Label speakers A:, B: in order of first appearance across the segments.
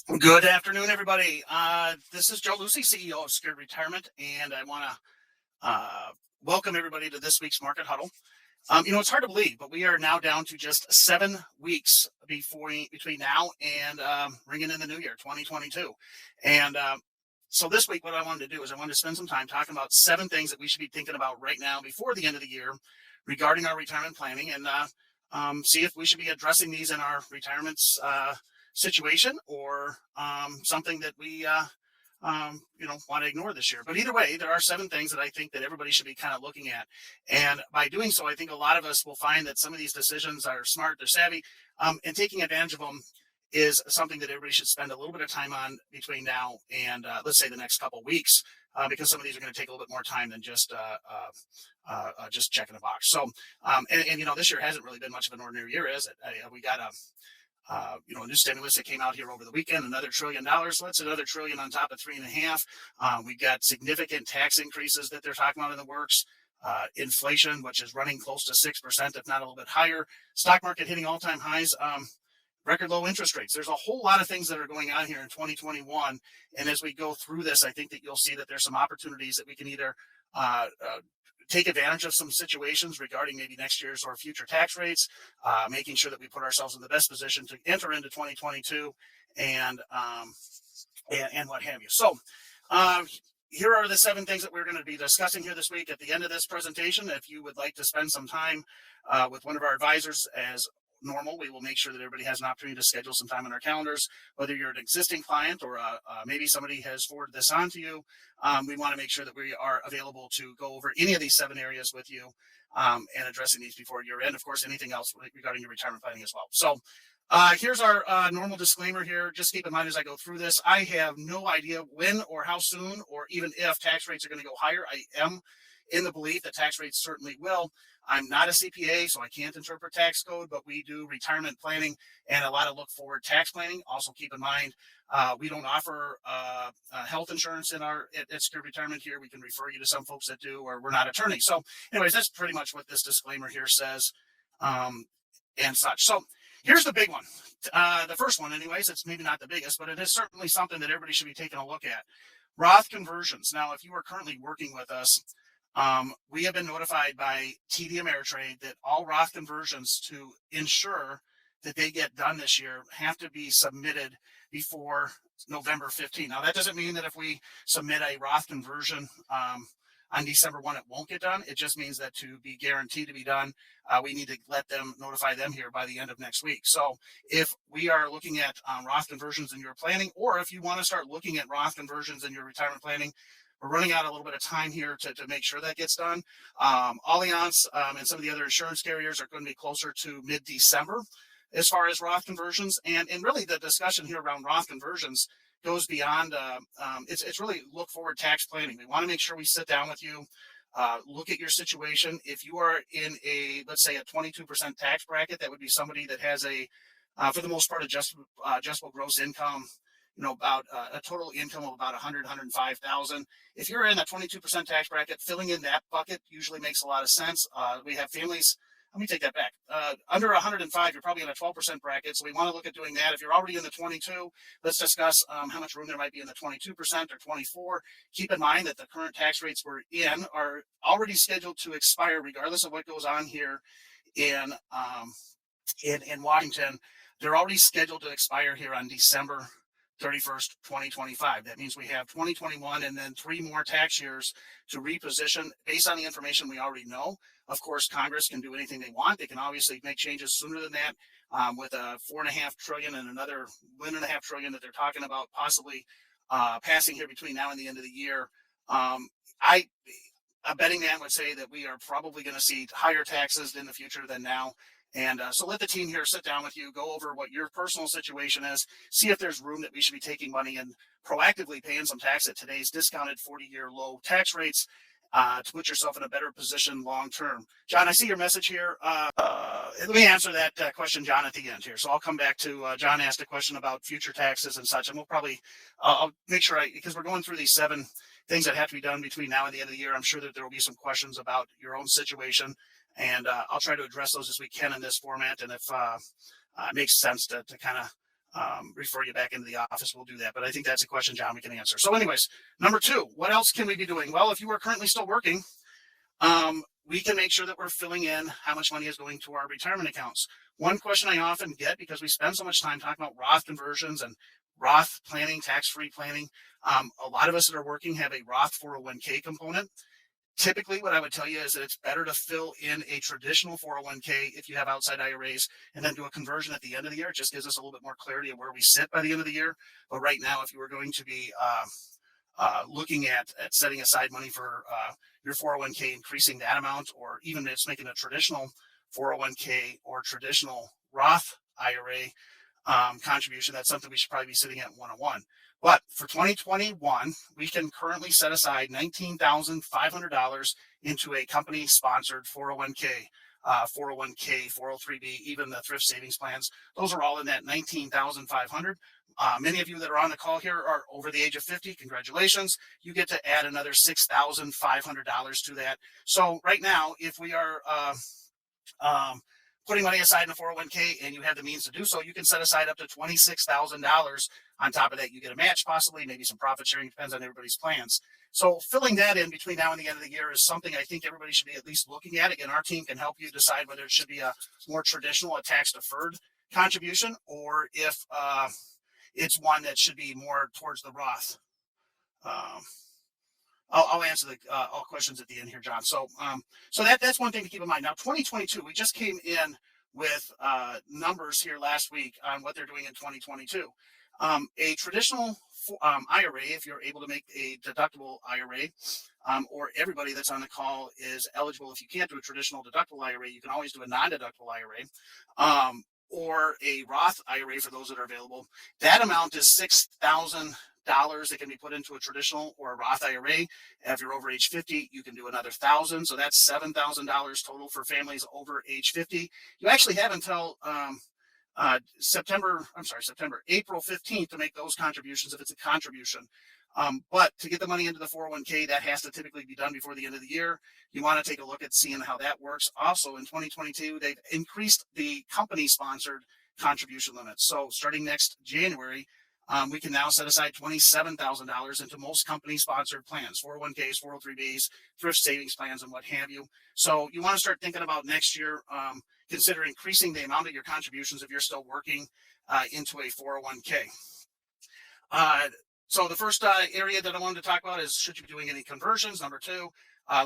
A: Good afternoon, everybody. This is Joe Lucey, CEO of Secured Retirement, and I want to welcome everybody to this week's Market Huddle. It's hard to believe, but we are now down to just 7 weeks between now and ringing in the new year, 2022. And so this week, what I wanted to do is I wanted to spend some time talking about 7 things that we should be thinking about right now before the end of the year regarding our retirement planning, and see if we should be addressing these in our retirements situation, or something that we want to ignore this year. But either way, there are 7 things that I think that everybody should be kind of looking at. And by doing so, I think a lot of us will find that some of these decisions are smart, they're savvy, and taking advantage of them is something that everybody should spend a little bit of time on between now and let's say the next couple of weeks, because some of these are going to take a little bit more time than just checking a box. So, this year hasn't really been much of an ordinary year, is it? We got a new stimulus that came out here over the weekend, another $1 trillion. So that's another trillion on top of 3.5. We've got significant tax increases that they're talking about in the works. Inflation, which is running close to 6%, if not a little bit higher. Stock market hitting all-time highs. Record low interest rates. There's a whole lot of things that are going on here in 2021. And as we go through this, I think that you'll see that there's some opportunities that we can either take advantage of some situations regarding maybe next year's or future tax rates, making sure that we put ourselves in the best position to enter into 2022 and what have you. So here are the 7 things that we're going to be discussing here this week. At the end of this presentation, if you would like to spend some time with one of our advisors, as normal, we will make sure that everybody has an opportunity to schedule some time on our calendars. Whether you're an existing client or maybe somebody has forwarded this on to you, we want to make sure that we are available to go over any of these 7 areas with you, and addressing these before year end. Of course, anything else regarding your retirement planning as well. So here's our normal disclaimer here. Just keep in mind as I go through this, I have no idea when or how soon or even if tax rates are going to go higher. I am in the belief that tax rates certainly will. I'm not a CPA, so I can't interpret tax code, but we do retirement planning and a lot of look forward tax planning. Also keep in mind, we don't offer health insurance at Secured Retirement here. We can refer you to some folks that do, or we're not attorneys. So anyways, that's pretty much what this disclaimer here says, and such. So here's the big one. The first one anyways, it's maybe not the biggest, but it is certainly something that everybody should be taking a look at. Roth conversions. Now, if you are currently working with us, we have been notified by TD Ameritrade that all Roth conversions, to ensure that they get done this year, have to be submitted before November 15th. Now, that doesn't mean that if we submit a Roth conversion on December 1, it won't get done. It just means that to be guaranteed to be done, we need to notify them here by the end of next week. So if we are looking at Roth conversions in your planning, or if you want to start looking at Roth conversions in your retirement planning, we're running out a little bit of time here to make sure that gets done. Allianz and some of the other insurance carriers are going to be closer to mid-December as far as Roth conversions. And really the discussion here around Roth conversions goes beyond, it's really look forward tax planning. We want to make sure we sit down with you, look at your situation. If you are in let's say a 22% tax bracket, that would be somebody that has for the most part, adjustable gross income, about a total income of about 105,000. If you're in a 22% tax bracket, filling in that bucket usually makes a lot of sense. We have families. Let me take that back. Under 105, you're probably in a 12% bracket. So we want to look at doing that. If you're already in the 22, let's discuss how much room there might be in the 22% or 24. Keep in mind that the current tax rates we're in are already scheduled to expire, regardless of what goes on here in Washington. They're already scheduled to expire here on December 31st, 2025. That means we have 2021 and then 3 more tax years to reposition based on the information we already know. Of course, Congress can do anything they want. They can obviously make changes sooner than that, with a $4.5 trillion and another $1.5 trillion that they're talking about possibly passing here between now and the end of the year. A betting man would say that we are probably going to see higher taxes in the future than now. And so let the team here sit down with you, go over what your personal situation is, see if there's room that we should be taking money and proactively paying some tax at today's discounted 40-year low tax rates, to put yourself in a better position long term. John, I see your message here. Let me answer that question, John, at the end here. So I'll come back to John asked a question about future taxes and such, and we'll probably I'll make sure because we're going through these 7 things that have to be done between now and the end of the year. I'm sure that there will be some questions about your own situation. And I'll try to address those as we can in this format. And if it makes sense to kind of refer you back into the office, we'll do that. But I think that's a question, John, we can answer. So anyways, number two, what else can we be doing? Well, if you are currently still working, we can make sure that we're filling in how much money is going to our retirement accounts. One question I often get, because we spend so much time talking about Roth conversions and Roth planning, tax-free planning, a lot of us that are working have a Roth 401k component. Typically, what I would tell you is that it's better to fill in a traditional 401k if you have outside IRAs and then do a conversion at the end of the year. It just gives us a little bit more clarity of where we sit by the end of the year. But right now, if you were going to be looking at setting aside money for your 401k, increasing that amount, or even just making a traditional 401k or traditional Roth IRA contribution, that's something we should probably be sitting at 101. But for 2021, we can currently set aside $19,500 into a company-sponsored 401k, 403b, even the thrift savings plans. Those are all in that $19,500. Many of you that are on the call here are over the age of 50. Congratulations. You get to add another $6,500 to that. So right now, if we are putting money aside in a 401k and you have the means to do so, you can set aside up to $26,000. On top of that, you get a match, possibly, maybe some profit sharing, depends on everybody's plans. So filling that in between now and the end of the year is something I think everybody should be at least looking at. Again, our team can help you decide whether it should be a more traditional, a tax deferred contribution, or if it's one that should be more towards the Roth. I'll answer all questions at the end here, John. So that's one thing to keep in mind. Now, 2022, we just came in with numbers here last week on what they're doing in 2022. A traditional IRA, if you're able to make a deductible IRA, or everybody that's on the call is eligible. If you can't do a traditional deductible IRA, you can always do a non-deductible IRA, or a Roth IRA for those that are available. That amount is $6,000 that can be put into a traditional or a Roth IRA. If you're over age 50, you can do another $1,000. So that's $7,000 total for families over age 50. You actually have until April 15th to make those contributions if it's a contribution. But to get the money into the 401k, that has to typically be done before the end of the year. You want to take a look at seeing how that works. Also, in 2022, they've increased the company-sponsored contribution limits. So starting next January, we can now set aside $27,000 into most company-sponsored plans, 401ks, 403bs, thrift savings plans, and what have you. So you want to start thinking about next year, consider increasing the amount of your contributions if you're still working into a 401k. So the first area that I wanted to talk about is, should you be doing any conversions? Number two,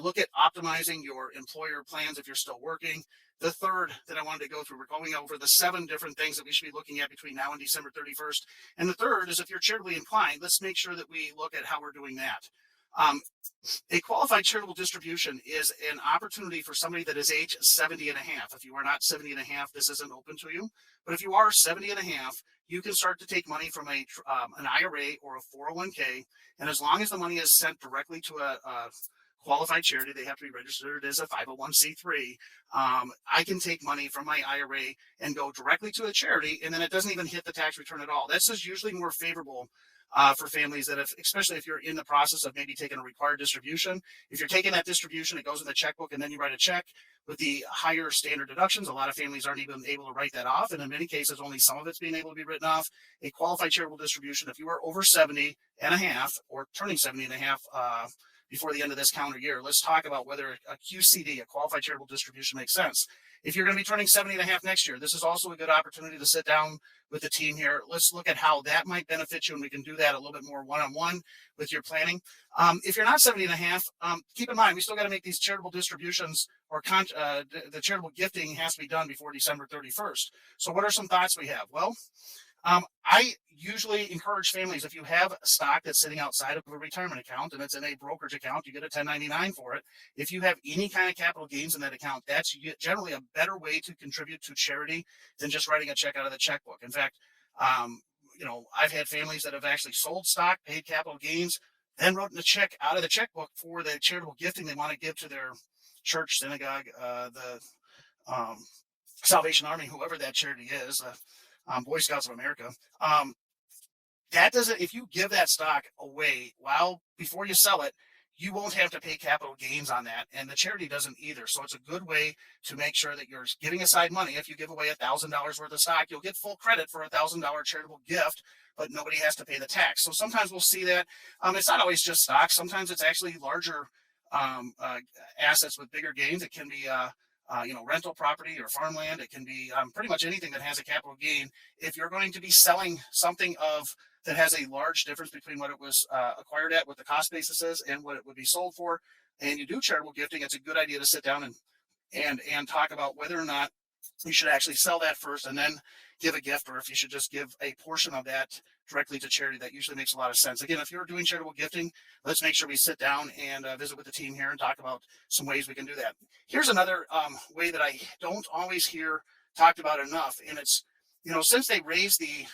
A: look at optimizing your employer plans if you're still working. The third that I wanted to go through, we're going over the 7 different things that we should be looking at between now and December 31st. And the third is, if you're charitably inclined, let's make sure that we look at how we're doing that. A qualified charitable distribution is an opportunity for somebody that is age 70 and a half. If you are not 70 and a half, this isn't open to you. But if you are 70 and a half, you can start to take money from an IRA or a 401k. And as long as the money is sent directly to a qualified charity, they have to be registered as a 501c3. I can take money from my IRA and go directly to a charity, and then it doesn't even hit the tax return at all. This is usually more favorable for families that, especially if you're in the process of maybe taking a required distribution. If you're taking that distribution, it goes in the checkbook, and then you write a check with the higher standard deductions. A lot of families aren't even able to write that off, and in many cases, only some of it's being able to be written off. A qualified charitable distribution, if you are over 70 and a half or turning 70 and a half before the end of this calendar year, let's talk about whether a QCD, a qualified charitable distribution, makes sense. If you're going to be turning 70 and a half next year, this is also a good opportunity to sit down with the team here. Let's look at how that might benefit you, and we can do that a little bit more one-on-one with your planning. If you're not 70 and a half, keep in mind, we still got to make these charitable distributions, or the charitable gifting has to be done before December 31st. So what are some thoughts we have? Well, I usually encourage families, if you have stock that's sitting outside of a retirement account and it's in a brokerage account, you get a 1099 for it. If you have any kind of capital gains in that account, that's generally a better way to contribute to charity than just writing a check out of the checkbook. In fact, I've had families that have actually sold stock, paid capital gains, then wrote a check out of the checkbook for the charitable gifting they want to give to their church, synagogue, the Salvation Army, whoever that charity is, Boy Scouts of America. That doesn't, if you give that stock away before you sell it, you won't have to pay capital gains on that, and the charity doesn't either. So it's a good way to make sure that you're giving aside money. If you give away $1,000 worth of stock, you'll get full credit for $1,000 charitable gift, but nobody has to pay the tax. So sometimes we'll see that. It's not always just stocks. Sometimes it's actually larger assets with bigger gains. It can be rental property or farmland. It can be pretty much anything that has a capital gain. If you're going to be selling something that has a large difference between what it was acquired at, what the cost basis is, and what it would be sold for, and you do charitable gifting, it's a good idea to sit down and talk about whether or not you should actually sell that first and then give a gift, or if you should just give a portion of that directly to charity. That usually makes a lot of sense. Again, if you're doing charitable gifting, let's make sure we sit down and visit with the team here and talk about some ways we can do that. Here's another way that I don't always hear talked about enough, and it's, since they raised the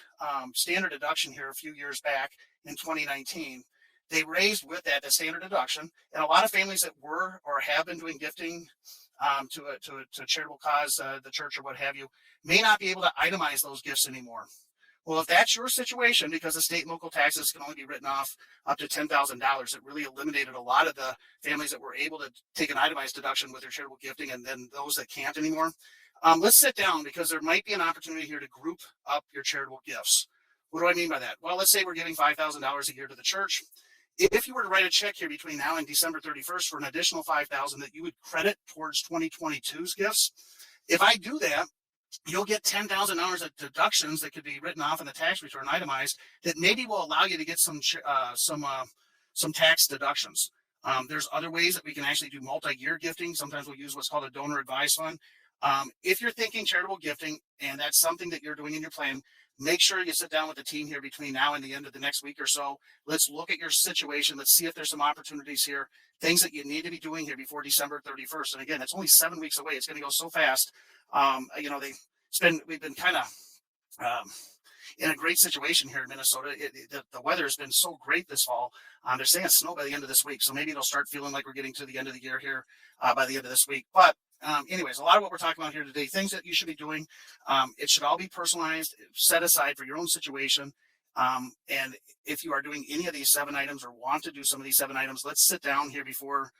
A: standard deduction here a few years back in 2019, they raised with that the standard deduction, and a lot of families that were or have been doing gifting to a charitable cause, the church or what have you, may not be able to itemize those gifts anymore. Well, if that's your situation, because the state and local taxes can only be written off up to $10,000, it really eliminated a lot of the families that were able to take an itemized deduction with their charitable gifting, and then those that can't anymore. Let's sit down, because there might be an opportunity here to group up your charitable gifts. What do I mean by that? Well, let's say we're giving $5,000 a year to the church. If you were to write a check here between now and December 31st for an additional $5,000 that you would credit towards 2022's gifts, if I do that, you'll get $10,000 of deductions that could be written off in the tax return itemized that maybe will allow you to get some tax deductions. There's other ways that we can actually do multi-year gifting. Sometimes we'll use what's called a donor advised fund. If you're thinking charitable gifting and that's something that you're doing in your plan, make sure you sit down with the team here between now and the end of the next week or so. Let's look at your situation. Let's see if there's some opportunities here, things that you need to be doing here before December 31st. And again, it's only 7 weeks away. It's going to go so fast. We've been kind of in a great situation here in Minnesota. The weather has been so great this fall. They're saying snow by the end of this week, so maybe it'll start feeling like we're getting to the end of the year here by the end of this week. But anyways, a lot of what we're talking about here today, things that you should be doing, it should all be personalized, set aside for your own situation. And if you are doing any of these 7 items or want to do some of these 7 items, let's sit down here before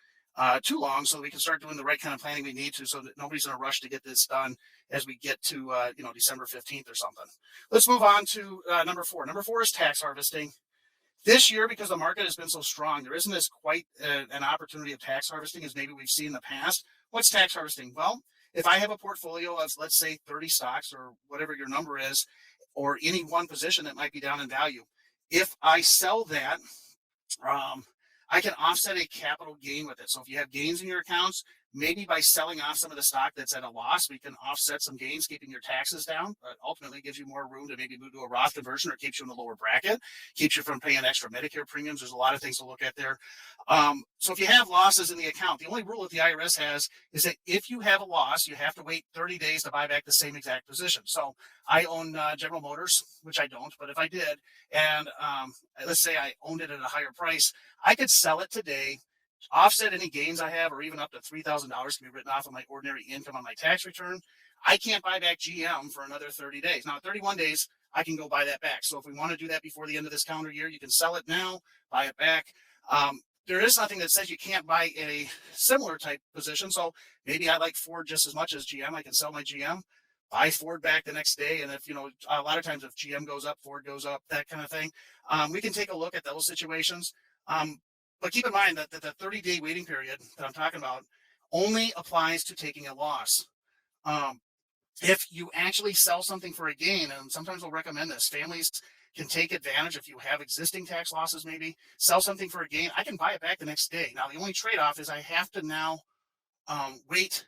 A: too long so that we can start doing the right kind of planning we need to, so that nobody's in a rush to get this done as we get to December 15th or something. Let's move on to number 4. Number 4 is tax harvesting. This year, because the market has been so strong, there isn't as quite an opportunity of tax harvesting as maybe we've seen in the past. What's tax harvesting? Well, if I have a portfolio of, let's say, 30 stocks or whatever your number is, or any one position that might be down in value, if I sell that, I can offset a capital gain with it. So if you have gains in your accounts, maybe by selling off some of the stock that's at a loss, we can offset some gains, keeping your taxes down. But ultimately gives you more room to maybe move to a Roth conversion, or keeps you in the lower bracket, keeps you from paying extra Medicare premiums. There's a lot of things to look at there. So if you have losses in the account, the only rule that the IRS has is that if you have a loss, you have to wait 30 days to buy back the same exact position. So I own General Motors, which I don't, but if I did, and let's say I owned it at a higher price, I could sell it today, offset any gains I have, or even up to $3,000 can be written off of my ordinary income on my tax return. I can't buy back GM for another 30 days. Now, 31 days, I can go buy that back. So if we want to do that before the end of this calendar year, you can sell it now, buy it back. There is nothing that says you can't buy a similar type position. So maybe I like Ford just as much as GM. I can sell my GM, buy Ford back the next day. And if, a lot of times if GM goes up, Ford goes up, that kind of thing. We can take a look at those situations. But keep in mind that the 30-day waiting period that I'm talking about only applies to taking a loss. If you actually sell something for a gain, and sometimes we'll recommend this, families can take advantage if you have existing tax losses, maybe sell something for a gain. I can buy it back the next day. Now, the only trade-off is I have to now wait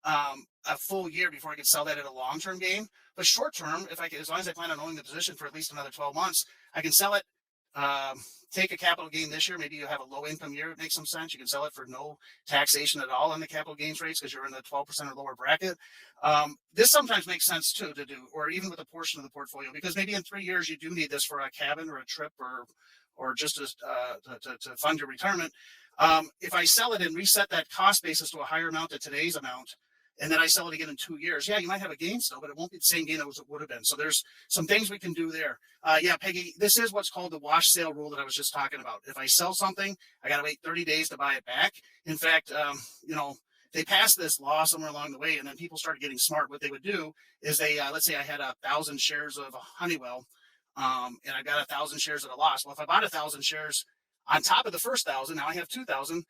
A: a full year before I can sell that at a long-term gain. But short-term, as long as I plan on owning the position for at least another 12 months, I can sell it, take a capital gain this year. Maybe you have a low income year. It makes some sense. You can sell it for no taxation at all on the capital gains rates because you're in the 12% or lower bracket. This sometimes makes sense too to do, or even with a portion of the portfolio, because maybe in 3 years you do need this for a cabin or a trip or just to fund your retirement. If I sell it and reset that cost basis to a higher amount than today's amount, and then I sell it again in 2 years, yeah, you might have a gain still, but it won't be the same gain as it would have been. So there's some things we can do there. Yeah, Peggy, this is what's called the wash sale rule that I was just talking about. If I sell something, I got to wait 30 days to buy it back. In fact, they passed this law somewhere along the way, and then people started getting smart. What they would do is let's say I had 1,000 shares of Honeywell, and I got 1,000 shares at a loss. Well, if I bought 1,000 shares on top of the first 1,000, now I have 2,000.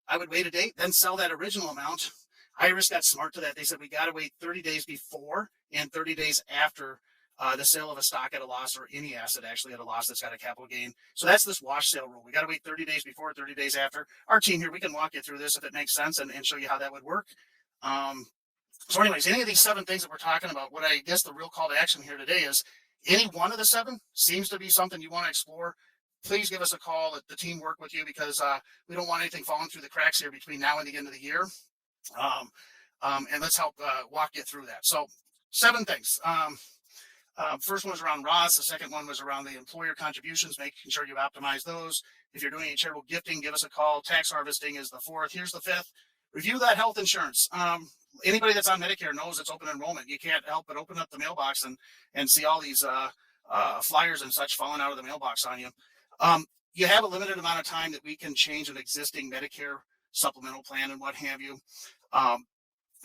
A: I would wait a day, then sell that original amount. Iris got smart to that. They said we got to wait 30 days before and 30 days after the sale of a stock at a loss, or any asset actually at a loss that's got a capital gain. So that's this wash sale rule. We got to wait 30 days before, 30 days after. Our team here, we can walk you through this if it makes sense, and show you how that would work. So anyways, any of these 7 things that we're talking about, what I guess the real call to action here today is, any one of the 7 seems to be something you want to explore, please give us a call. Let the team work with you, because we don't want anything falling through the cracks here between now and the end of the year. And let's help walk you through that. So 7 things. First one was around Roth. The second one was around the employer contributions, making sure you optimize those. If you're doing any charitable gifting, give us a call. Tax harvesting is the 4th. Here's the 5th. Review that health insurance. Anybody that's on Medicare knows it's open enrollment. You can't help but open up the mailbox and see all these flyers and such falling out of the mailbox on you. You have a limited amount of time that we can change an existing Medicare supplemental plan and what have you.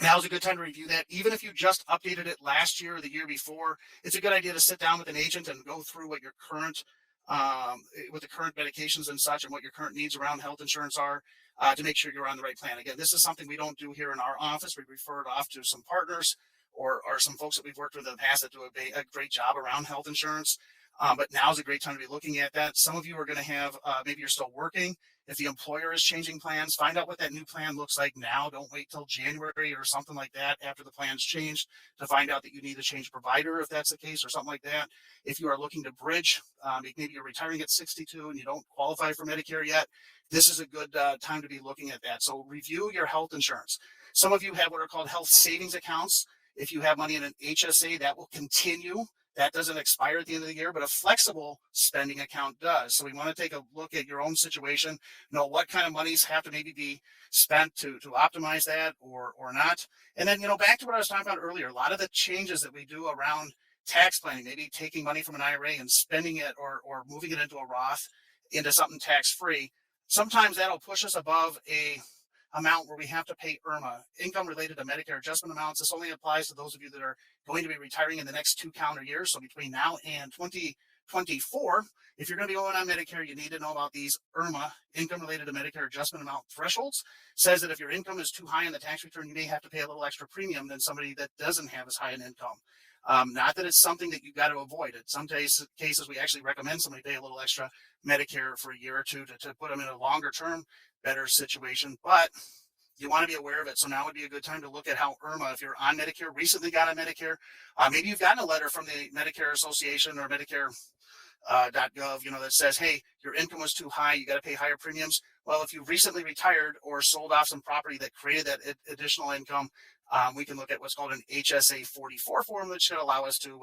A: Now's a good time to review that. Even if you just updated it last year or the year before, it's a good idea to sit down with an agent and go through what your current, with the current medications and such, and what your current needs around health insurance are, to make sure you're on the right plan. Again, this is something we don't do here in our office. We refer it off to some partners or some folks that we've worked with in the past that do a great job around health insurance. But now's a great time to be looking at that. Some of you are going to have, maybe you're still working. If the employer is changing plans, find out what that new plan looks like now. Don't wait till January or something like that after the plan's changed to find out that you need to change provider, if that's the case, or something like that. If you are looking to bridge, maybe you're retiring at 62 and you don't qualify for Medicare yet, this is a good time to be looking at that. So review your health insurance. Some of you have what are called health savings accounts. If you have money in an HSA, that will continue. That doesn't expire at the end of the year, but a flexible spending account does. So we want to take a look at your own situation, know what kind of monies have to maybe be spent to optimize that or not. And then, back to what I was talking about earlier, a lot of the changes that we do around tax planning, maybe taking money from an IRA and spending it or moving it into a Roth, into something tax-free, sometimes that'll push us above a amount where we have to pay IRMA, income related to Medicare adjustment amounts. This only applies to those of you that are going to be retiring in the next 2 calendar years. So between now and 2024, if you're going to be going on Medicare, you need to know about these IRMA, income related to Medicare adjustment amount thresholds. Says that if your income is too high in the tax return, you may have to pay a little extra premium than somebody that doesn't have as high an income. Not that it's something that you've got to avoid. In some cases, we actually recommend somebody pay a little extra Medicare for a year or two to put them in a longer term, better situation, but you want to be aware of it. So now would be a good time to look at how IRMA, if you're on Medicare, recently got on Medicare, maybe you've gotten a letter from the Medicare Association or Medicare .gov, that says, hey, your income was too high, you got to pay higher premiums. Well, if you recently retired or sold off some property that created that additional income, we can look at what's called an HSA 44 form, which should allow us to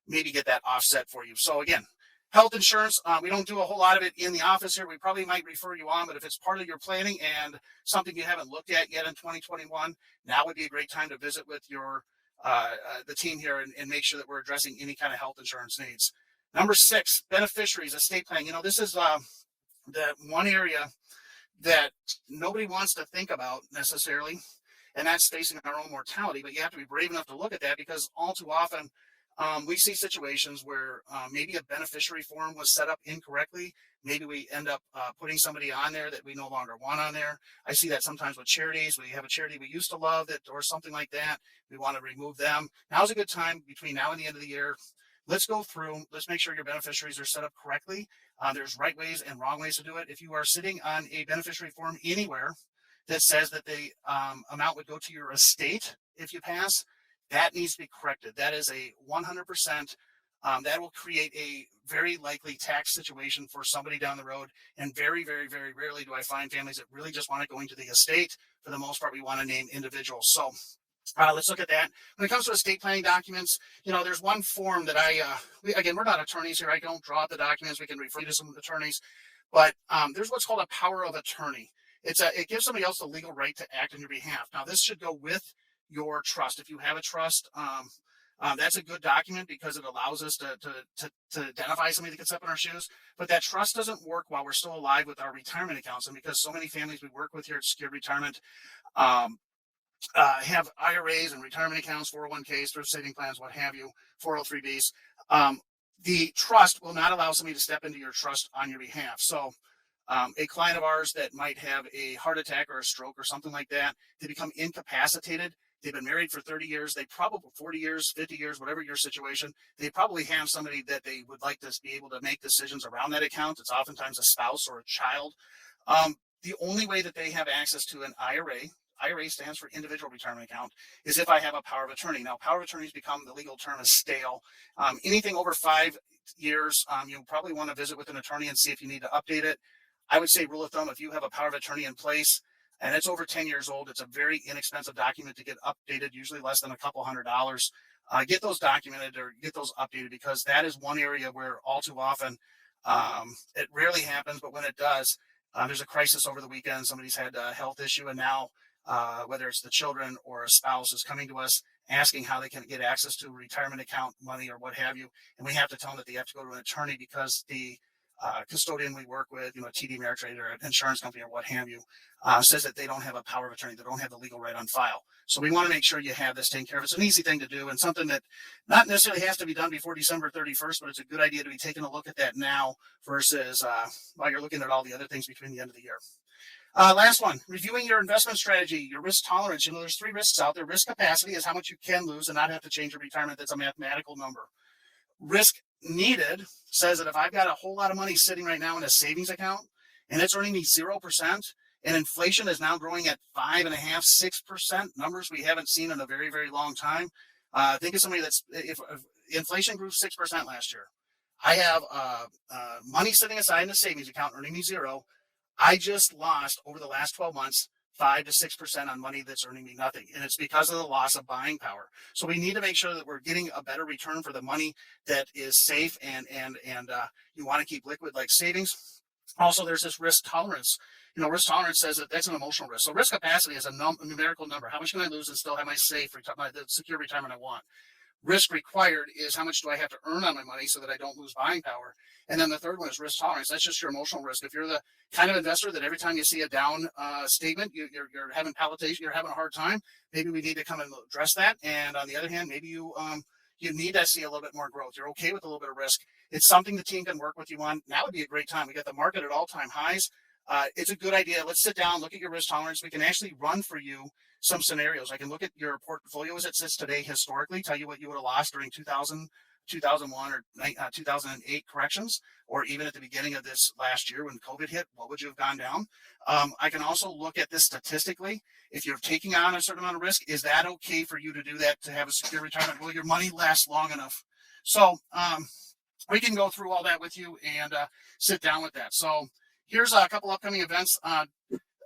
A: maybe get that offset for you. So again, health insurance, we don't do a whole lot of it in the office here. We probably might refer you on, but if it's part of your planning and something you haven't looked at yet in 2021, now would be a great time to visit with the team here and make sure that we're addressing any kind of health insurance needs. Number 6, beneficiaries, estate planning. This is the one area that nobody wants to think about necessarily, and that's facing our own mortality. But you have to be brave enough to look at that, because all too often we see situations where maybe a beneficiary form was set up incorrectly. Maybe we end up putting somebody on there that we no longer want on there. I see that sometimes with charities. We have a charity we used to love or something like that. We want to remove them. Now's a good time between now and the end of the year. Let's go through. Let's make sure your beneficiaries are set up correctly. There's right ways and wrong ways to do it. If you are sitting on a beneficiary form anywhere that says that the amount would go to your estate if you pass, that needs to be corrected. That is a 100%. That will create a very likely tax situation for somebody down the road. And very, very, very rarely do I find families that really just want it going to the estate. For the most part, we want to name individuals. So let's look at that. When it comes to estate planning documents, there's one form that again, we're not attorneys here. I don't draw up the documents. We can refer you to some attorneys. But there's what's called a power of attorney. It gives somebody else the legal right to act on your behalf. Now, this should go with your trust. If you have a trust, that's a good document because it allows us to identify somebody that can step in our shoes. But that trust doesn't work while we're still alive with our retirement accounts. And because so many families we work with here at Secure Retirement um, have IRAs and retirement accounts, 401ks, thrift saving plans, what have you, 403bs. The trust will not allow somebody to step into your trust on your behalf. So a client of ours that might have a heart attack or a stroke or something like that, they become incapacitated. They've been married for 30 years. They probably 40 years, 50 years, whatever your situation, they probably have somebody that they would like to be able to make decisions around that account. It's oftentimes a spouse or a child. The only way that they have access to an IRA stands for individual retirement account, is if I have a power of attorney. Now, power of attorney has become, the legal term is stale. Anything over 5 years, you'll probably want to visit with an attorney and see if you need to update it. I would say, rule of thumb, if you have a power of attorney in place and it's over 10 years old, it's a very inexpensive document to get updated, usually less than a couple $100. Get those documented or get those updated, because that is one area where all too often it rarely happens, but when it does, there's a crisis over the weekend. Somebody's had a health issue, and now whether it's the children or a spouse is coming to us asking how they can get access to a retirement account money or what have you. And we have to tell them that they have to go to an attorney because the custodian we work with, TD Ameritrade or an insurance company or what have you, says that they don't have a power of attorney. They don't have the legal right on file. So we want to make sure you have this taken care of. It's an easy thing to do and something that not necessarily has to be done before December 31st, but it's a good idea to be taking a look at that now versus while you're looking at all the other things between the end of the year. Last one, reviewing your investment strategy, your risk tolerance. There's 3 risks out there. Risk capacity is how much you can lose and not have to change your retirement. That's a mathematical number. Risk needed says that if I've got a whole lot of money sitting right now in a savings account and it's earning me 0%, and inflation is now growing at 5.5%, 6%, numbers we haven't seen in a very, very long time. Think of somebody if inflation grew 6% last year, I have money sitting aside in a savings account earning me 0. I just lost over the last 12 months 5 to 6% on money that's earning me nothing. And it's because of the loss of buying power. So we need to make sure that we're getting a better return for the money that is safe and you want to keep liquid like savings. Also, there's this risk tolerance. Risk tolerance says that that's an emotional risk. So risk capacity is a numerical number. How much can I lose and still have my the secure retirement I want? Risk required is how much do I have to earn on my money so that I don't lose buying power. And then the third one is risk tolerance. That's just your emotional risk. If you're the kind of investor that every time you see a down statement, you're having palpitation, you're having a hard time, maybe we need to come and address that. And on the other hand, maybe you need to see a little bit more growth. You're okay with a little bit of risk. It's something the team can work with you on. Now would be a great time. We got the market at all-time highs. It's a good idea. Let's sit down, look at your risk tolerance. We can actually run for you some scenarios. I can look at your portfolio as it sits today historically, tell you what you would have lost during 2000, 2001, or 2008 corrections, or even at the beginning of this last year when COVID hit, what would you have gone down? I can also look at this statistically. If you're taking on a certain amount of risk, is that okay for you to do that, to have a secure retirement? Will your money last long enough? So we can go through all that with you and sit down with that. So here's a couple upcoming events.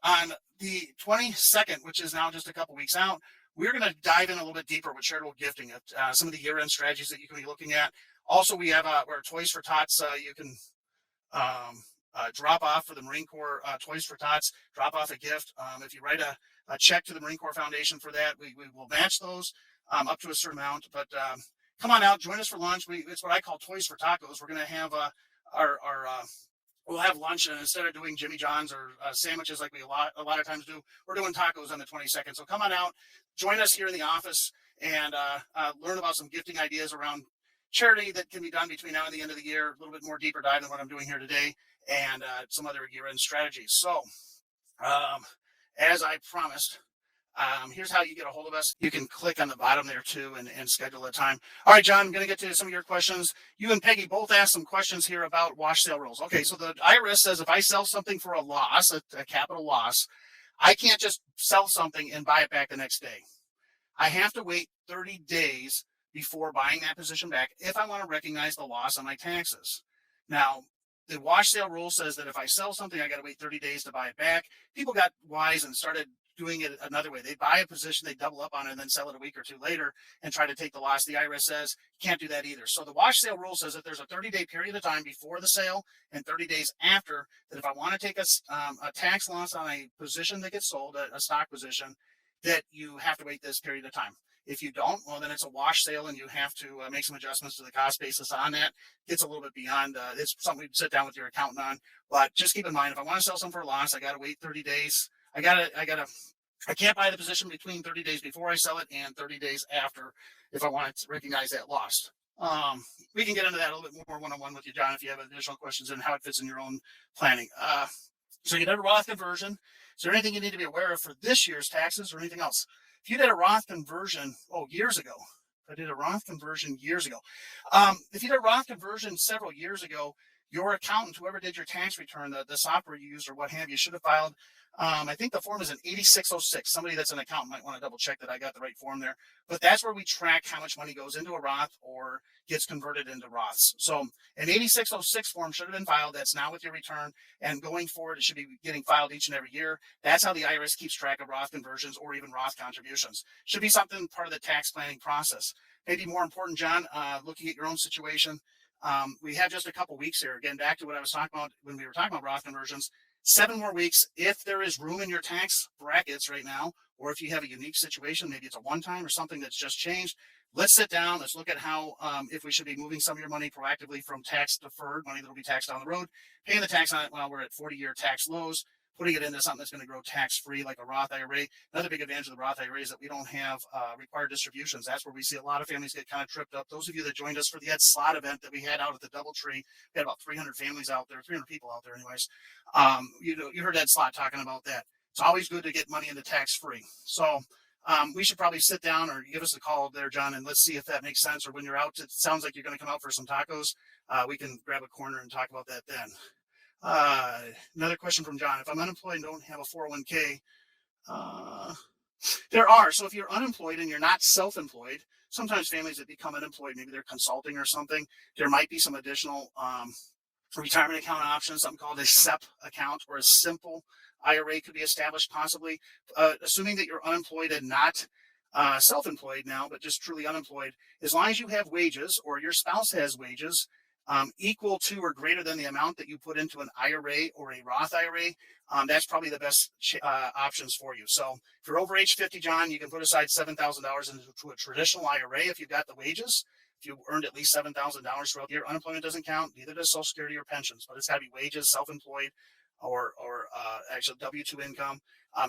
A: On the 22nd, which is now just a couple weeks out, we're going to dive in a little bit deeper with charitable gifting, some of the year-end strategies that you can be looking at. Also, we have our Toys for Tots. You can drop off for the Marine Corps Toys for Tots, drop off a gift. If you write a check to the Marine Corps Foundation for that, we will match those up to a certain amount. But come on out, join us for lunch. It's what I call Toys for Tacos. We're going to have we'll have lunch, and instead of doing Jimmy John's or sandwiches like we a lot of times do, we're doing tacos on the 22nd. So come on out, join us here in the office, and learn about some gifting ideas around charity that can be done between now and the end of the year. A little bit more deeper dive than what I'm doing here today, and some other year-end strategies. So as I promised, here's how you get a hold of us. You can click on the bottom there too and schedule a time. All right, John, I'm going to get to some of your questions. You and Peggy both asked some questions here about wash sale rules. Okay, so the IRS says if I sell something for a loss, a capital loss, I can't just sell something and buy it back the next day. I have to wait 30 days before buying that position back if I want to recognize the loss on my taxes. Now, the wash sale rule says that if I sell something, I got to wait 30 days to buy it back. People got wise and started doing it another way. They buy a position, they double up on it, and then sell it a week or two later and try to take the loss. The IRS says you can't do that either. So the wash sale rule says that there's a 30-day period of time before the sale and 30 days after that if I want to take a tax loss on a position that gets sold, a stock position, that you have to wait this period of time. If you don't, well, then it's a wash sale and you have to make some adjustments to the cost basis on that. It's a little bit beyond, it's something we sit down with your accountant on, but just keep in mind, if I want to sell something for a loss, I got to wait 30 days. I can't buy the position between 30 days before I sell it and 30 days after if I want to recognize that loss. We can get into that a little bit more one-on-one with you, John, if you have additional questions and how it fits in your own planning. So you did a Roth conversion. Is there anything you need to be aware of for this year's taxes or anything else? If you did a Roth conversion, years ago, I did a Roth conversion years ago. If you did a Roth conversion several years ago, your accountant, whoever did your tax return, the software you used or what have you, should have filed. I think the form is an 8606. Somebody that's an accountant might want to double check that I got the right form there. But that's where we track how much money goes into a Roth or gets converted into Roths. So an 8606 form should have been filed. That's now with your return. And going forward, it should be getting filed each and every year. That's how the IRS keeps track of Roth conversions or even Roth contributions. Should be something part of the tax planning process. Maybe more important, John, looking at your own situation. We have just a couple weeks here. Again, back to what I was talking about when we were talking about Roth conversions. 7 more weeks. If there is room in your tax brackets right now, or if you have a unique situation, maybe it's a one-time or something that's just changed, let's sit down. Let's look at how, if we should be moving some of your money proactively from tax deferred, money that will be taxed down the road, paying the tax on it while we're at 40-year tax lows, putting it into something that's going to grow tax-free like a Roth IRA. Another big advantage of the Roth IRA is that we don't have required distributions. That's where we see a lot of families get kind of tripped up. Those of you that joined us for the Ed Slot event that we had out at the DoubleTree, we had about 300 families out there, 300 people out there anyways. You heard Ed Slot talking about that. It's always good to get money into tax-free. So we should probably sit down or give us a call there, John, and let's see if that makes sense. Or when you're out, it sounds like you're going to come out for some tacos. We can grab a corner and talk about that then. Another question from John. If I'm unemployed and don't have a 401k, there are. So if you're unemployed and you're not self-employed, sometimes families that become unemployed, maybe they're consulting or something, there might be some additional retirement account options, something called a SEP account or a simple IRA could be established possibly, assuming that you're unemployed and not self-employed now, but just truly unemployed. As long as you have wages or your spouse has wages, equal to or greater than the amount that you put into an IRA or a Roth IRA, that's probably the best options for you. So if you're over age 50, John, you can put aside $7,000 into a traditional IRA if you've got the wages. If you earned at least $7,000 throughout the year, unemployment doesn't count, neither does Social Security or pensions, but it's got to be wages, self-employed, or actually W-2 income.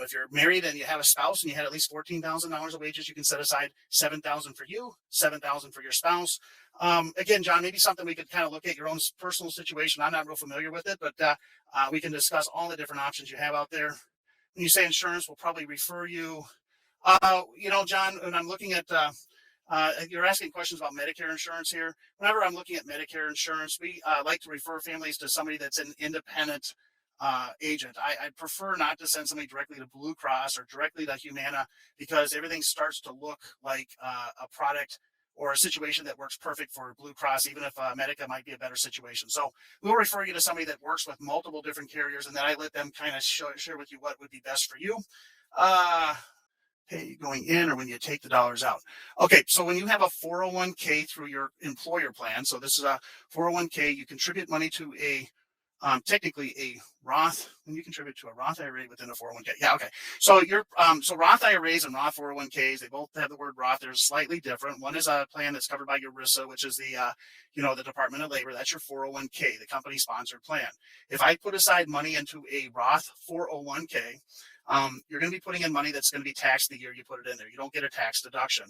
A: If you're married and you have a spouse and you had at least $14,000 of wages, you can set aside $7,000 for you, $7,000 for your spouse. Again, John, maybe something we could kind of look at your own personal situation. I'm not real familiar with it, but we can discuss all the different options you have out there. When you say insurance, we'll probably refer you. John, when I'm looking at, you're asking questions about Medicare insurance here. Whenever I'm looking at Medicare insurance, we like to refer families to somebody that's an independent agent. I prefer not to send somebody directly to Blue Cross or directly to Humana because everything starts to look like a product or a situation that works perfect for Blue Cross, even if Medica might be a better situation. So we'll refer you to somebody that works with multiple different carriers, and then I let them kind of share with you what would be best for you. Pay going in or when you take the dollars out. Okay, so when you have a 401k through your employer plan, so this is a 401k, you contribute money to a technically a Roth, when you contribute to a Roth IRA within a 401k. Yeah, okay. So so Roth IRAs and Roth 401ks, they both have the word Roth. They're slightly different. One is a plan that's covered by ERISA, which is the Department of Labor. That's your 401k, the company sponsored plan. If I put aside money into a Roth 401k, you're going to be putting in money that's going to be taxed the year you put it in there. You don't get a tax deduction.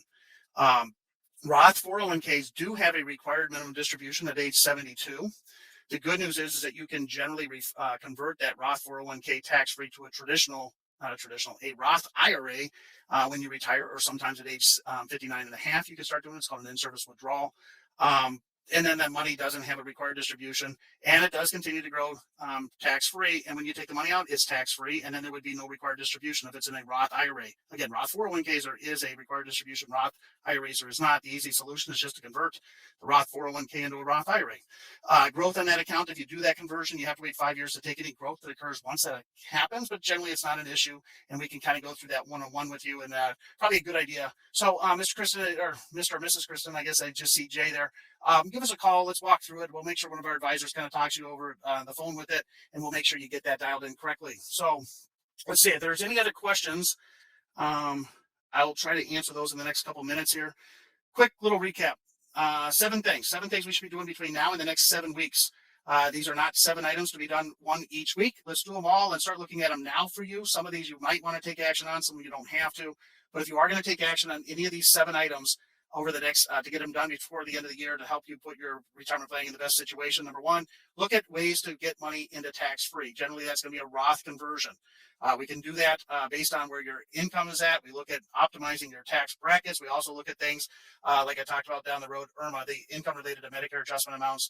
A: Roth 401ks do have a required minimum distribution at age 72. The good news is that you can generally convert that Roth 401k tax-free to a Roth IRA when you retire, or sometimes at age 59 and a half, you can start doing it. It's called an in-service withdrawal. And then that money doesn't have a required distribution, and it does continue to grow tax-free. And when you take the money out, it's tax-free, and then there would be no required distribution if it's in a Roth IRA. Again, Roth 401ks is a required distribution. Roth IRAs is not. The easy solution is just to convert the Roth 401k into a Roth IRA. Growth on that account, if you do that conversion, you have to wait 5 years to take any growth that occurs once that happens, but generally it's not an issue, and we can kind of go through that one-on-one with you, and probably a good idea. So Mr. Kristen, or Mr. or Mrs. Kristen, I guess I just see Jay there. Give us a call. Let's walk through it. We'll make sure one of our advisors kind of talks you over the phone with it, and we'll make sure you get that dialed in correctly. So let's see if there's any other questions. I'll try to answer those in the next couple minutes here. Quick little recap. Seven things we should be doing between now and the next 7 weeks. These are not 7 items to be done one each week. Let's do them all and start looking at them now for you. Some of these you might want to take action on, some you don't have to. But if you are going to take action on any of these 7 items over the next, to get them done before the end of the year to help you put your retirement planning in the best situation, number one, look at ways to get money into tax-free. Generally, that's going to be a Roth conversion. We can do that based on where your income is at. We look at optimizing your tax brackets. We also look at things like I talked about down the road, IRMA, the income related to Medicare adjustment amounts,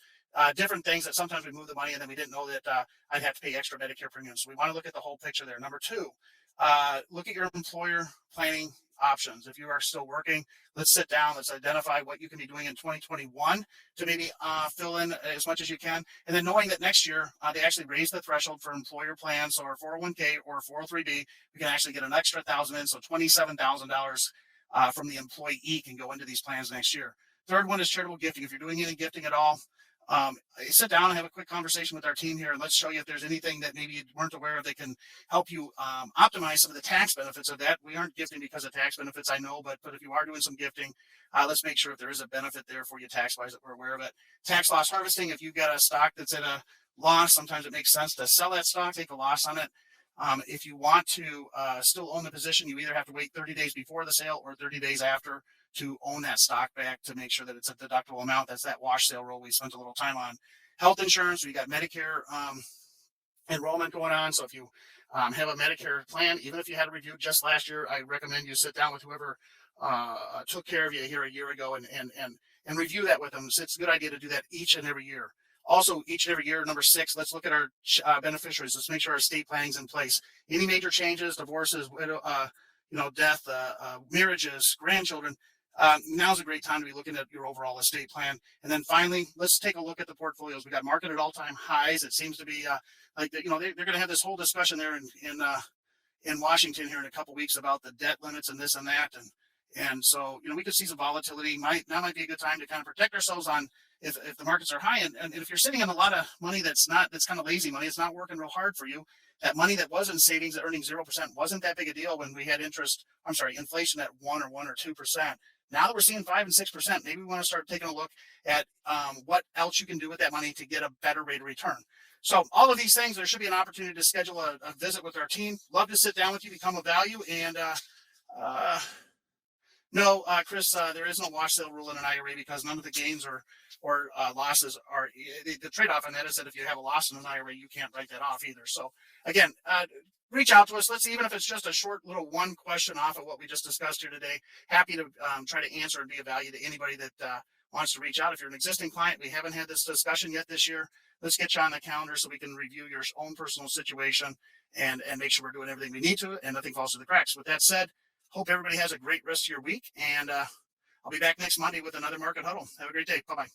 A: different things that sometimes we move the money and then we didn't know that I'd have to pay extra Medicare premiums. So we want to look at the whole picture there. Number two, look at your employer planning options. If you are still working, let's sit down, let's identify what you can be doing in 2021 to maybe fill in as much as you can. And then knowing that next year, they actually raise the threshold for employer plans. So our 401k or 403b, we can actually get an extra $1,000 in. So $27,000 from the employee can go into these plans next year. Third one is charitable gifting. If you're doing any gifting at all, sit down and have a quick conversation with our team here, and let's show you if there's anything that maybe you weren't aware of that can help you optimize some of the tax benefits of that. We aren't gifting because of tax benefits, I know, but if you are doing some gifting, let's make sure if there is a benefit there for you tax-wise that we're aware of it. Tax loss harvesting. If you've got a stock that's at a loss, sometimes it makes sense to sell that stock, take a loss on it. If you want to still own the position, you either have to wait 30 days before the sale or 30 days after to own that stock back to make sure that it's a deductible amount. That's that wash sale rule we spent a little time on. Health insurance, we got Medicare enrollment going on. So if you have a Medicare plan, even if you had a review just last year, I recommend you sit down with whoever took care of you here a year ago and review that with them. So it's a good idea to do that each and every year. Also, each and every year, number 6, let's look at our beneficiaries. Let's make sure our estate planning is in place. Any major changes, divorces, widow, death, marriages, grandchildren, now's a great time to be looking at your overall estate plan. And then finally, let's take a look at the portfolios. We got market at all-time highs. It seems to be they're going to have this whole discussion there in Washington here in a couple of weeks about the debt limits and this and that. And so, we could see some volatility. Now might be a good time to kind of protect ourselves on if the markets are high. And if you're sitting on a lot of money that's kind of lazy money, it's not working real hard for you. That money that was in savings at earning 0% wasn't that big a deal when we had inflation at 1 or 2%. Now that we're seeing 5 and 6%, maybe we want to start taking a look at what else you can do with that money to get a better rate of return. So all of these things, there should be an opportunity to schedule a visit with our team. Love to sit down with you, become a value. And no, Chris, there is no wash sale rule in an IRA because none of the gains or losses are the trade-off on that is that if you have a loss in an IRA, you can't write that off either. So again, reach out to us. Let's see, even if it's just a short little one question off of what we just discussed here today, happy to try to answer and be of value to anybody that wants to reach out. If you're an existing client, we haven't had this discussion yet this year. Let's get you on the calendar so we can review your own personal situation and make sure we're doing everything we need to and nothing falls through the cracks. With that said, hope everybody has a great rest of your week, and I'll be back next Monday with another Market Huddle. Have a great day. Bye-bye.